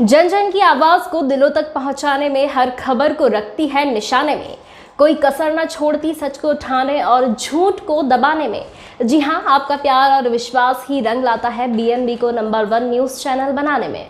जन जन की आवाज को दिलों तक पहुंचाने में हर खबर को रखती है निशाने में। कोई कसर न छोड़ती सच को उठाने और झूठ को दबाने में। जी हां, आपका प्यार और विश्वास ही रंग लाता है बीएनबी को नंबर 1 न्यूज चैनल बनाने में।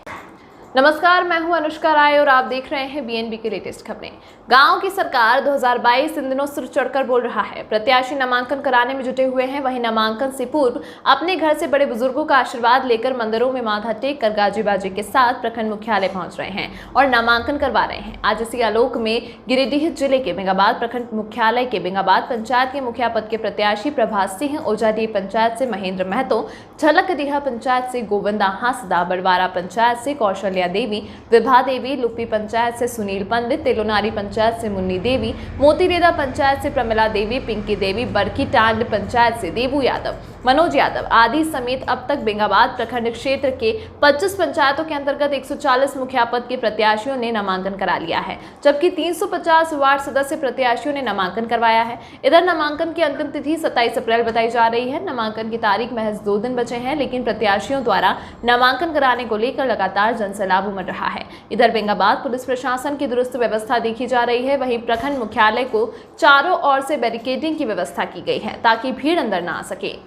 नमस्कार, मैं हूं अनुष्का राय और आप देख रहे हैं बीएनबी की लेटेस्ट खबरें। गांव की सरकार 2022 इन दिनों सिर चढ़कर बोल रहा है। प्रत्याशी नामांकन कराने में जुटे हुए हैं। वहीं नामांकन से पूर्व अपने घर से बड़े बुजुर्गों का आशीर्वाद लेकर मंदिरों में माथा टेक कर गाजे बाजे के साथ प्रखंड मुख्यालय पहुंच रहे हैं और नामांकन करवा रहे हैं। आज इसी आलोक में गिरिडीह जिले के बेंगाबाद प्रखंड मुख्यालय के बेंगाबाद पंचायत के मुखिया पद के प्रत्याशी प्रभास सिंह, ओजाडीह पंचायत से महेंद्र महतो, झलकडीहा पंचायत से गोविंदा हांसदा, बड़वारा पंचायत से कौशल्या देवी, विभा देवी, लुप्पी पंचायत से सुनील पंडित, तेलोनारी पंचायत से मुन्नी देवी, मोतीरेदा पंचायत से प्रमिला देवी, पिंकी देवी, बरकी टांड पंचायत से देबू यादव, मनोज यादव आदि समेत अब तक बेंगाबाद प्रखंड क्षेत्र के 25 पंचायतों के अंतर्गत 140 मुखिया पद के प्रत्याशियों ने नामांकन करा लिया है, जबकि 350 वार्ड सदस्य प्रत्याशियों ने नामांकन करवाया है। इधर नामांकन की अंतिम तिथि 27 अप्रैल बताई जा रही है। नामांकन की तारीख महज 2 दिन बचे हैं, लेकिन प्रत्याशियों द्वारा नामांकन कराने को लेकर लगातार जनसैलाब उमड़ रहा है। इधर बेंगाबाद पुलिस प्रशासन की दुरुस्त व्यवस्था देखी जा रही है। वहीं प्रखंड मुख्यालय को चारों ओर से बैरिकेडिंग की व्यवस्था की गई है ताकि भीड़ अंदर ना आ सके।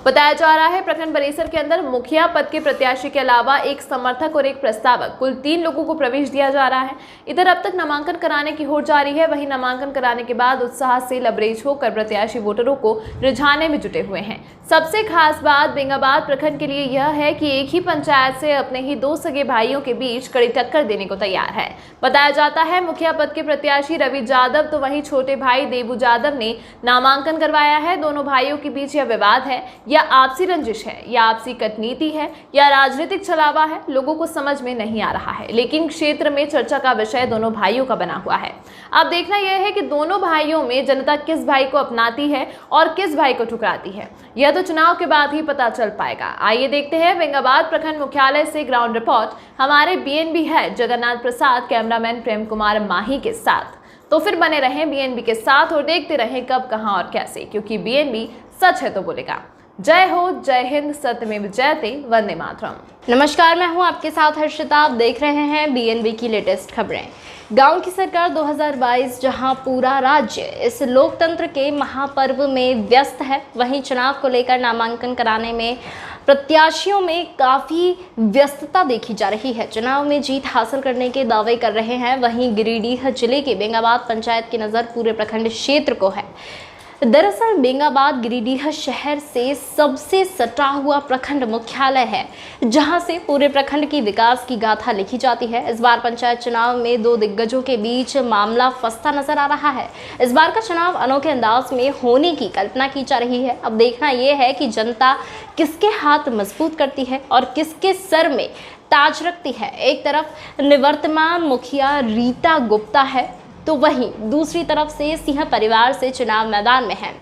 बताया जा रहा है प्रखंड परिसर के अंदर मुखिया पद के प्रत्याशी के अलावा एक समर्थक और एक प्रस्तावक, कुल 3 लोगों को प्रवेश दिया जा रहा है। इधर अब तक नामांकन कराने की होड़ जारी है। वहीं नामांकन कराने के बाद उत्साह से लबरेज होकर प्रत्याशी वोटरों को रिझाने में जुटे हुए हैं। सबसे खास बात बेंगाबाद प्रखंड के लिए यह है कि एक ही पंचायत से अपने ही 2 सगे भाइयों के बीच कड़ी टक्कर देने को तैयार है। बताया जाता है मुखिया पद के प्रत्याशी रवि यादव तो वहीं छोटे भाई देबू यादव ने नामांकन करवाया है। दोनों भाइयों के बीच यह विवाद है या आपसी रंजिश है या आपसी कूटनीति है या राजनीतिक छलावा है, लोगों को समझ में नहीं आ रहा है, लेकिन क्षेत्र में चर्चा का विषय दोनों भाइयों का बना हुआ है। अब देखना यह है कि दोनों भाइयों में जनता किस भाई को अपनाती है और किस भाई को ठुकराती है। यह तो चुनाव के बाद ही पता चल पाएगा। आइए देखते हैं बेंगाबाद प्रखंड मुख्यालय से ग्राउंड रिपोर्ट हमारे बीएनबी है जगन्नाथ प्रसाद, कैमरामैन प्रेम कुमार माही के साथ। तो फिर बने रहें बीएनबी के साथ और देखते रहें कब, कहां और कैसे, क्योंकि बीएनबी सच है तो बोलेगा। जय हो, जय हिंद, सत्यमेव जयते, वंदे मातरम। नमस्कार, मैं हूं आपके साथ हर्षिता। आप देख रहे हैं बीएनबी की लेटेस्ट खबरें। गांव की सरकार 2022 जहां पूरा राज्य इस लोकतंत्र के महापर्व में व्यस्त है, वहीं चुनाव को लेकर नामांकन कराने में प्रत्याशियों में काफ़ी व्यस्तता देखी जा रही है। चुनाव में जीत हासिल करने के दावे कर रहे हैं। वहीं गिरिडीह जिले के बेंगाबाद पंचायत की नज़र पूरे प्रखंड क्षेत्र को है। दरअसल बेंगाबाद गिरिडीह शहर से सबसे सटा हुआ प्रखंड मुख्यालय है, जहां से पूरे प्रखंड की विकास की गाथा लिखी जाती है। इस बार पंचायत चुनाव में 2 दिग्गजों के बीच मामला फंसता नजर आ रहा है। इस बार का चुनाव अनोखे अंदाज में होने की कल्पना की जा रही है। अब देखना यह है कि जनता किसके हाथ मजबूत करती है और किसके सर में ताज रखती है। एक तरफ निवर्तमान मुखिया रीता गुप्ता है तो वहीं दूसरी तरफ से सिंह परिवार से चुनाव मैदान में है।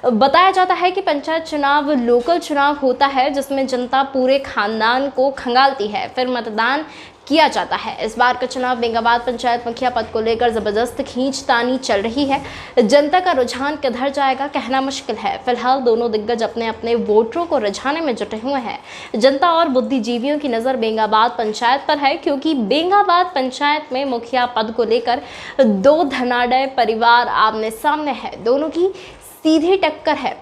बताया जाता है कि पंचायत चुनाव लोकल चुनाव होता है जिसमें जनता पूरे खानदान को खंगालती है, फिर मतदान किया जाता है। इस बार का चुनाव बेंगाबाद पंचायत मुखिया पद को लेकर जबरदस्त खींचतानी चल रही है। जनता का रुझान किधर जाएगा कहना मुश्किल है। फिलहाल दोनों दिग्गज अपने अपने वोटरों को रिझाने में जुटे हुए हैं। जनता और बुद्धिजीवियों की नज़र बेंगाबाद पंचायत पर है, क्योंकि बेंगाबाद पंचायत में मुखिया पद को लेकर 2 धनाढ्य परिवार आमने सामने है। दोनों की सीधी टक्कर है।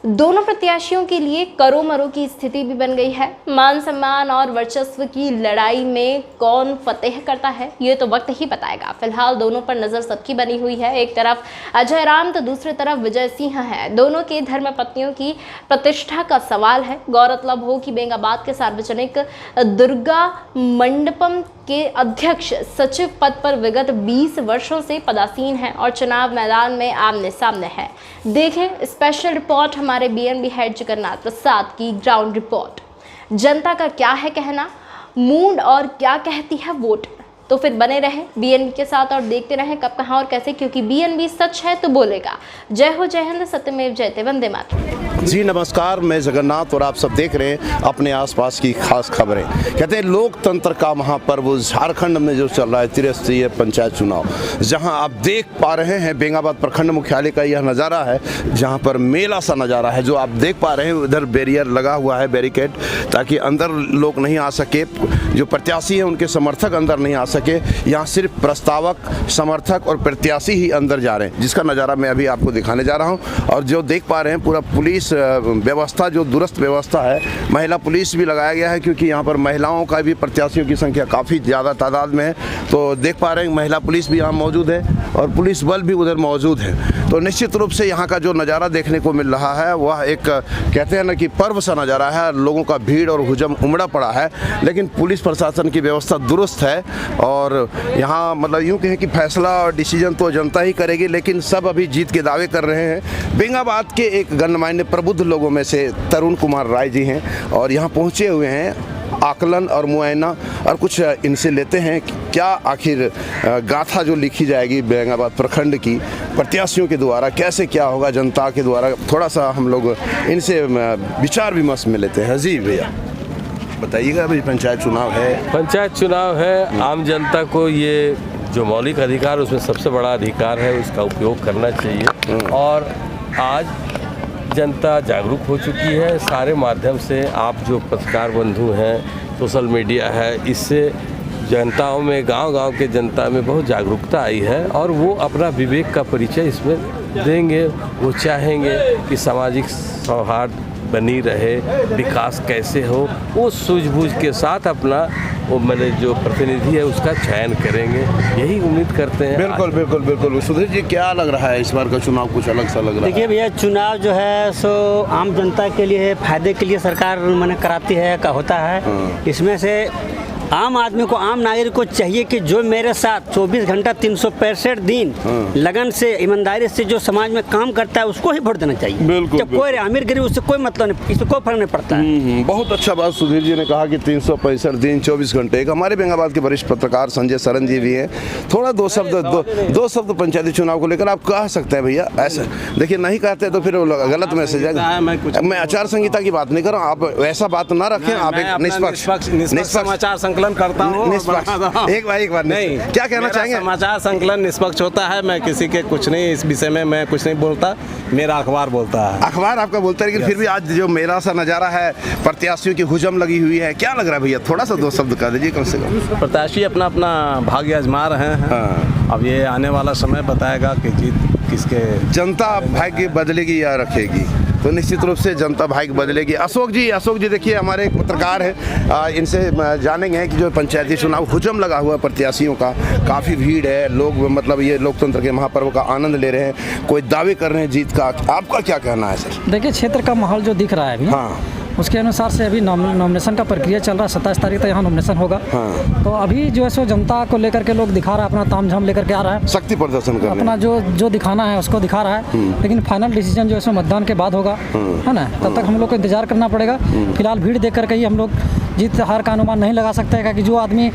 दोनों प्रत्याशियों के लिए करो मरो की स्थिति भी बन गई है। मान सम्मान और वर्चस्व की लड़ाई में कौन फतेह करता है ये तो वक्त ही बताएगा। फिलहाल दोनों पर नजर सबकी बनी हुई है। एक तरफ अजय राम तो दूसरी तरफ विजय सिंह है। दोनों के धर्मपत्नियों की प्रतिष्ठा का सवाल है। गौरतलब हो कि बेंगाबाद के सार्वजनिक दुर्गा मंडपम के अध्यक्ष सचिव पद पर विगत 20 वर्षों से पदासीन हैं और चुनाव मैदान में आमने सामने हैं। देखें स्पेशल रिपोर्ट हमारे बीएनबी हेड जगन्नाथ प्रसाद की ग्राउंड रिपोर्ट। जनता का क्या है कहना, मूड और क्या कहती है वोट। तो फिर बने रहे बीएनबी के साथ और देखते रहे कब, कहां और कैसे, क्योंकि बीएनबी सच है तो बोलेगा। जय हो, जय हिंद, सत्यमेव जयते, वंदे मातरम। जी नमस्कार, मैं जगन्नाथ और आप सब देख रहे हैं अपने आसपास की खास खबरें। कहते हैं लोकतंत्र का महापर्व झारखंड में जो चल रहा है त्रिस्तरीय पंचायत चुनाव, जहां आप देख पा रहे हैं बेंगाबाद प्रखंड मुख्यालय का यह नज़ारा है, जहां पर मेला सा नज़ारा है जो आप देख पा रहे हैं। उधर बैरियर लगा हुआ है, बैरिकेड, ताकि अंदर लोग नहीं आ सके, जो प्रत्याशी हैं उनके समर्थक अंदर नहीं आ सके। यहाँ सिर्फ प्रस्तावक, समर्थक और प्रत्याशी ही अंदर जा रहे हैं, जिसका नज़ारा मैं अभी आपको दिखाने जा रहा हूँ। और जो देख पा रहे हैं पूरा पुलिस व्यवस्था, जो दुरुस्त व्यवस्था है, महिला पुलिस भी लगाया गया है, क्योंकि यहाँ पर महिलाओं का भी प्रत्याशियों की संख्या काफ़ी ज़्यादा तादाद में है। तो देख पा रहे हैं महिला पुलिस भी यहाँ मौजूद है और पुलिस बल भी उधर मौजूद है। तो निश्चित रूप से यहाँ का जो नज़ारा देखने को मिल रहा है वह एक कहते हैं ना कि पर्व सा नज़ारा है। लोगों का भीड़ और हुजम उमड़ा पड़ा है, लेकिन पुलिस प्रशासन की व्यवस्था दुरुस्त है। और यहाँ मतलब यूँ कहें कि फैसला और डिसीजन तो जनता ही करेगी, लेकिन सब अभी जीत के दावे कर रहे हैं। बेंगाबाद के एक गणमान्य प्रबुद्ध लोगों में से तरुण कुमार राय जी हैं और यहाँ पहुँचे हुए हैं आकलन और मुआयना, और कुछ इनसे लेते हैं कि क्या आखिर गाथा जो लिखी जाएगी बेंगाबाद प्रखंड की प्रत्याशियों के द्वारा, कैसे क्या होगा जनता के द्वारा। थोड़ा सा हम लोग इनसे विचार विमर्श में लेते हैं। जी भैया बताइएगा, अभी पंचायत चुनाव है। पंचायत चुनाव है, आम जनता को ये जो मौलिक अधिकार, उसमें सबसे बड़ा अधिकार है, उसका उपयोग करना चाहिए। और आज जनता जागरूक हो चुकी है सारे माध्यम से। आप जो पत्रकार बंधु हैं, सोशल मीडिया है, इससे जनताओं में, गांव-गांव के जनता में बहुत जागरूकता आई है और वो अपना विवेक का परिचय इसमें देंगे। वो चाहेंगे कि सामाजिक सौहार्द बनी रहे, विकास कैसे हो, वो सूझबूझ के साथ अपना वो मैंने जो प्रतिनिधि है उसका चयन करेंगे, यही उम्मीद करते हैं। बिल्कुल बिल्कुल बिल्कुल। सुधीर जी क्या लग रहा है, इस बार का चुनाव कुछ अलग सा लग रहा है? देखिए भैया, चुनाव जो है सो आम जनता के लिए फायदे के लिए सरकार मैंने कराती है का होता है। इसमें से आम आदमी को, आम नागरिक को चाहिए कि जो मेरे साथ 24 घंटा 365 दिन लगन से, ईमानदारी से जो समाज में काम करता है उसको ही वोट देना चाहिए। बिल्कुल, जब कोई अमीर गरीब उससे कोई मतलब नहीं, इससे कोई फर्क नहीं पड़ता है। बहुत अच्छा बात सुधीर जी ने कहा कि 365 दिन 24 घंटे। एक हमारे बेंगाबाद के वरिष्ठ पत्रकार संजय सरन जी भी हैं, थोड़ा दो शब्द पंचायती चुनाव को लेकर आप कह सकते हैं भैया? ऐसा देखिए, नहीं कहते तो फिर गलत मैसेज है। मैं आचार संहिता की बात नहीं कर रहा हूँ, आप ऐसा बात ना रखें। आप एक निष्पक्ष समाचार संकलन करता हूँ। एक बार नहीं, क्या कहना चाहेंगे? समाचार संकलन निष्पक्ष होता है। मैं किसी के कुछ नहीं, इस विषय में मैं कुछ नहीं बोलता, मेरा अखबार बोलता है। अखबार आपका बोलता है, लेकिन फिर भी आज जो मेला सा नज़ारा है, प्रत्याशियों की हुजम लगी हुई है, क्या लग रहा है भैया? थोड़ा सा दो शब्द कह दीजिए कम से कम। प्रत्याशी अपना अपना भाग्य आजमा रहे हैं। अब ये आने वाला समय बताएगा कि जीत किसके। जनता भाग्य बदलेगी या रखेगी? तो निश्चित रूप से जनता भाग्य बदलेगी। अशोक जी देखिए, हमारे एक पत्रकार हैं, इनसे जानेंगे कि जो पंचायती चुनाव हुजम लगा हुआ प्रत्याशियों का, काफ़ी भीड़ है, लोग मतलब ये लोकतंत्र के महापर्व का आनंद ले रहे हैं, कोई दावे कर रहे हैं जीत का। आपका क्या कहना है सर? देखिए, क्षेत्र का माहौल जो दिख रहा है अभी, हाँ, उसके अनुसार से अभी नॉमिनेशन का प्रक्रिया चल रहा है। 27 तारीख तक यहाँ नॉमिनेशन होगा। हाँ। तो अभी जो है सो जनता को लेकर के लोग दिखा रहा है, अपना तामझाम लेकर के आ रहा है, शक्ति प्रदर्शन कर अपना जो दिखाना है उसको दिखा रहा है। लेकिन फाइनल डिसीजन जो है सो मतदान के बाद होगा, है ना? तब तक हम लोग को इंतजार करना पड़ेगा। फिलहाल भीड़ देख करके ही हम लोग जीत हार का अनुमान नहीं लगा सकते हैं, कि जो आदमी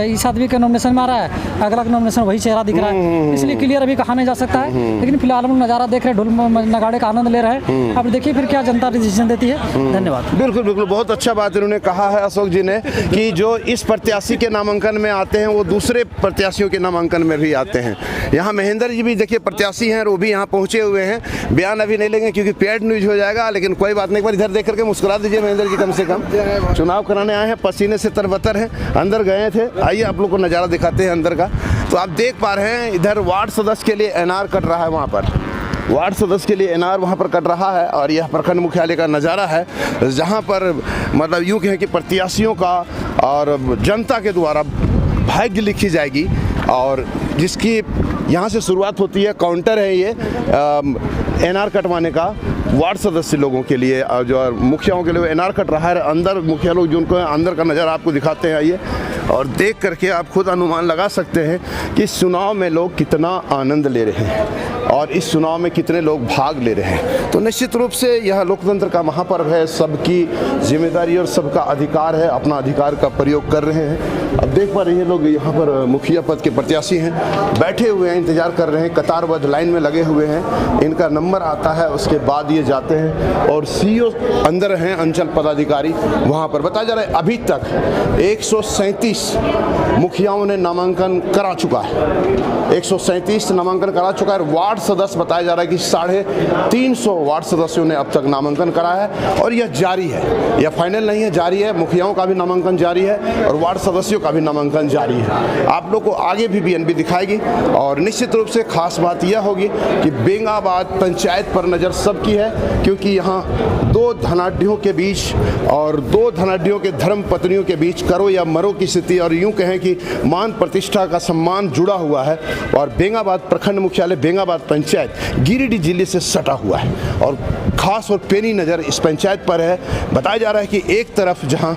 इस आदमी के नॉमिनेशन में आ रहा है, अगला नॉमिनेशन वही चेहरा दिख रहा है, इसलिए क्लियर अभी कहा नहीं जा सकता है। लेकिन फिलहाल हम नज़ारा देख रहे हैं, ढोल नगाड़े का आनंद ले रहे हैं। अब देखिए फिर क्या जनता डिसीजन देती है। धन्यवाद। बिल्कुल, बहुत अच्छा बात इन्होंने कहा है अशोक जी ने, कि जो इस प्रत्याशी के नामांकन में आते हैं वो दूसरे प्रत्याशियों के नामांकन में भी आते हैं। यहाँ महेंद्र जी भी देखिए प्रत्याशी हैं, वो भी यहाँ पहुँचे हुए हैं। बयान अभी नहीं लेंगे क्योंकि पेड न्यूज हो जाएगा, लेकिन कोई बात नहीं। एक बार इधर देख करके मुस्कुरा दीजिए महेंद्र जी, कम से कम चुनाव कराने आए हैं, पसीने से तरबतर हैं, अंदर गए थे। आइए आप लोग को नज़ारा दिखाते हैं अंदर का। तो आप देख पा रहे हैं इधर वार्ड सदस्य के लिए एनआर कट रहा है, वहाँ पर वार्ड सदस्य के लिए एनआर वहाँ पर कट रहा है। और यह प्रखंड मुख्यालय का नज़ारा है, जहाँ पर मतलब यूँ कहें कि प्रत्याशियों का और जनता के द्वारा भाग्य लिखी जाएगी, और जिसकी यहाँ से शुरुआत होती है। काउंटर है ये एनआर कटवाने का वार्ड सदस्य लोगों के लिए, और जो मुखियाओं के लिए एनआर कट रहा है। अंदर मुखिया लोग जिनको अंदर का नज़ारा आपको दिखाते हैं, आइए और देख करके आप खुद अनुमान लगा सकते हैं कि इस चुनाव में लोग कितना आनंद ले रहे हैं। और इस चुनाव में कितने लोग भाग ले रहे हैं। तो निश्चित रूप से यह लोकतंत्र का महापर्व है, सबकी जिम्मेदारी और सबका अधिकार है, अपना अधिकार का प्रयोग कर रहे हैं। अब देख पा रहे हैं लोग यहाँ पर मुखिया पद के प्रत्याशी हैं, बैठे हुए हैं, इंतजार कर रहे हैं, कतारबद्ध लाइन में लगे हुए हैं। इनका नंबर आता है, उसके बाद ये जाते हैं और सीईओ अंदर हैं, अंचल पदाधिकारी वहाँ पर। बताया जा रहा है अभी तक 137 मुखियाओं ने नामांकन करा चुका है, 137 नामांकन करा चुका है। वार्ड सदस्य बताया जा रहा है कि 350 वार्ड सदस्यों ने अब तक नामांकन करा है और यह जारी है, यह फाइनल नहीं है, जारी है। मुखियाओं का भी नामांकन जारी है और वार्ड सदस्यों का भी नामांकन जारी है। आप लोग को आगे भी बीएनबी दिखाएगी और निश्चित रूप से खास बात यह होगी कि बेंगाबाद पंचायत पर नज़र सबकी है, क्योंकि यहाँ दो धनाढ्यों के बीच और दो धनाढ्यों के धर्म पत्नियों के बीच करो या मरो की स्थिति और यूं कहें कि मान प्रतिष्ठा का सम्मान जुड़ा हुआ है। और बेंगाबाद प्रखंड मुख्यालय बेंगाबाद पंचायत गिरिडीह जिले से सटा हुआ है और खास और पेनी नज़र इस पंचायत पर है। बताया जा रहा है कि एक तरफ जहां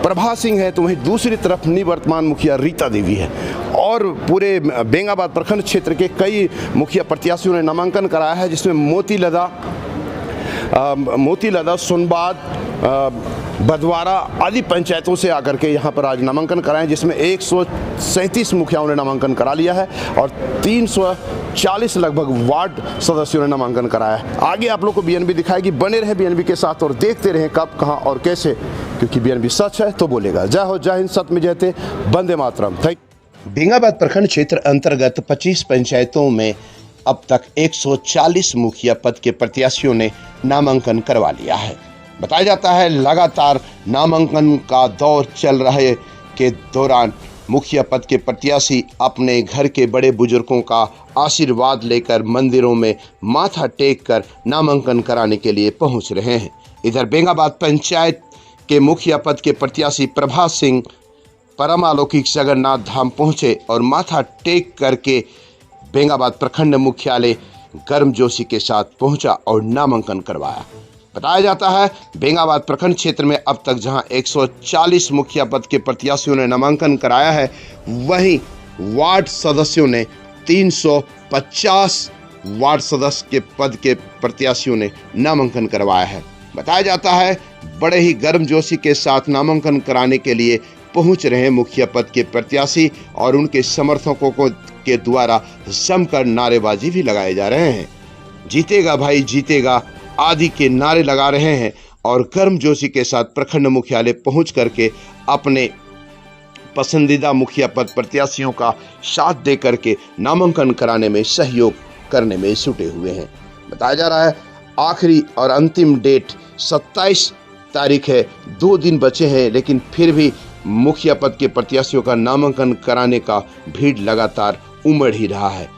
प्रभा सिंह है तो वहीं दूसरी तरफ निवर्तमान मुखिया रीता देवी है और पूरे बेंगाबाद प्रखंड क्षेत्र के कई मुखिया प्रत्याशियों ने नामांकन कराया है, जिसमें मोती लदा सोनबाद बदवारा आदि पंचायतों से आकर के यहाँ पर आज नामांकन कराएं, जिसमें 137 मुखियाओं ने नामांकन करा लिया है और 340 लगभग वार्ड सदस्यों ने नामांकन कराया है। आगे आप लोग को बीएनबी दिखाएगी, बने रहे बीएनबी के साथ और देखते रहें कब, कहां और कैसे, क्योंकि बीएनबी सच है तो बोलेगा। जय हो, जय हिंद, सत्य में जयते, वंदे मातरम। बेंगाबाद प्रखंड क्षेत्र अंतर्गत 25 पंचायतों में अब तक 140 मुखिया पद के प्रत्याशियों ने नामांकन करवा लिया है। बताया जाता है लगातार नामांकन का दौर चल रहे के दौरान मुखिया पद के प्रत्याशी अपने घर के बड़े बुजुर्गों का आशीर्वाद लेकर मंदिरों में माथा टेक कर नामांकन कराने के लिए पहुंच रहे हैं। इधर बेंगाबाद पंचायत के मुखिया पद के प्रत्याशी प्रभा सिंह परमालौकिक जगन्नाथ धाम पहुंचे और माथा टेक करके बेंगाबाद प्रखंड मुख्यालय गर्मजोशी के साथ पहुंचा और नामांकन करवाया। बताया जाता है बेंगाबाद प्रखंड क्षेत्र में अब तक जहां 140 मुखिया पद के प्रत्याशियों ने नामांकन कराया है, वहीं वार्ड सदस्यों ने 350 वार्ड सदस्य के पद के प्रत्याशियों ने नामांकन करवाया है। बताया जाता है बड़े ही गर्मजोशी के साथ नामांकन कराने के लिए पहुंच रहे मुखिया पद के प्रत्याशी और उनके समर्थकों को के द्वारा जमकर नारेबाजी भी लगाए जा रहे हैं। जीतेगा भाई जीतेगा आदि के नारे लगा रहे हैं और गर्मजोशी के साथ प्रखंड मुख्यालय पहुंच करके अपने पसंदीदा मुखिया पद प्रत्याशियों का साथ दे करके नामांकन कराने में सहयोग करने में जुटे हुए हैं। बताया जा रहा है आखिरी और अंतिम डेट 27 तारीख है, 2 दिन बचे हैं, लेकिन फिर भी मुखिया पद के प्रत्याशियों का नामांकन कराने का भीड़ लगातार उमड़ ही रहा है।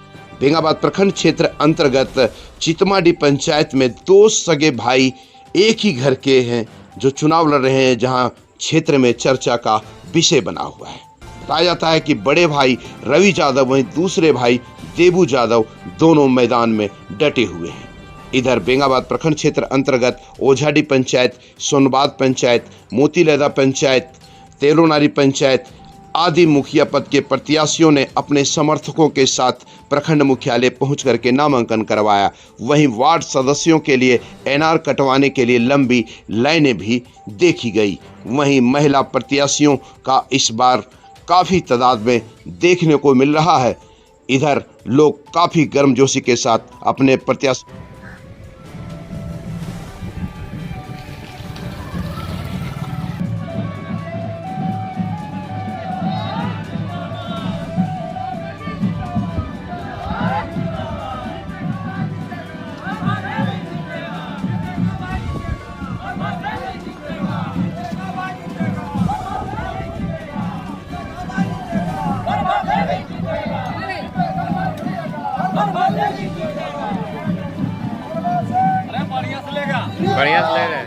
बेंगाबाद प्रखंड क्षेत्र अंतर्गत चितमाडी पंचायत में 2 सगे भाई एक ही घर के हैं जो चुनाव लड़ रहे हैं, जहां क्षेत्र में चर्चा का विषय बना हुआ है। बताया जाता है कि बड़े भाई रवि यादव वहीं दूसरे भाई देबू यादव दोनों मैदान में डटे हुए हैं। इधर बेंगाबाद प्रखंड क्षेत्र अंतर्गत ओझाडी पंचायत, सोनबाद पंचायत, मोतीलैदा पंचायत, तेलोनारी पंचायत आदि मुखिया पद के प्रत्याशियों ने अपने समर्थकों के साथ प्रखंड मुख्यालय पहुंच करके नामांकन करवाया। वहीं वार्ड सदस्यों के लिए एनआर कटवाने के लिए लंबी लाइनें भी देखी गई। वहीं महिला प्रत्याशियों का इस बार काफ़ी तादाद में देखने को मिल रहा है। इधर लोग काफ़ी गर्मजोशी के साथ अपने प्रत्याशी बढ़िया से ले रहे हैं।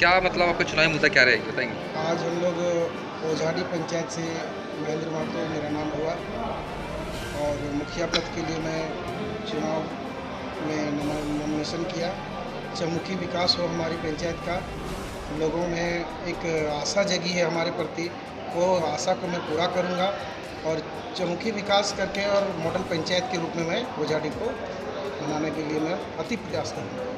क्या मतलब आपका चुनावी मुद्दा क्या रहेगा बताएंगे? आज हम लोग ओझाड़ी पंचायत से महेंद्र महतो मेरा नाम हुआ और मुखिया पद के लिए मैं चुनाव में नॉमिनेशन किया। चहुमुखी विकास हो हमारी पंचायत का, लोगों में एक आशा जगी है हमारे प्रति, वो आशा को मैं पूरा करूंगा और चहुमुखी विकास करके और मॉडल पंचायत के रूप में मैं ओझाड़ी को बनाने के लिए मैं अति प्रयास करूँगा।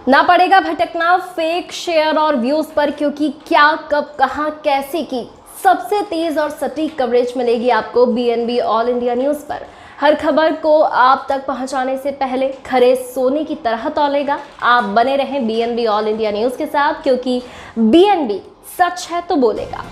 ना पड़ेगा भटकना फेक शेयर और व्यूज पर, क्योंकि क्या कब कहां कैसे की सबसे तेज और सटीक कवरेज मिलेगी आपको BNB ऑल इंडिया न्यूज़ पर। हर खबर को आप तक पहुंचाने से पहले खरे सोने की तरह तौलेगा। आप बने रहें BNB ऑल इंडिया न्यूज़ के साथ, क्योंकि BNB सच है तो बोलेगा।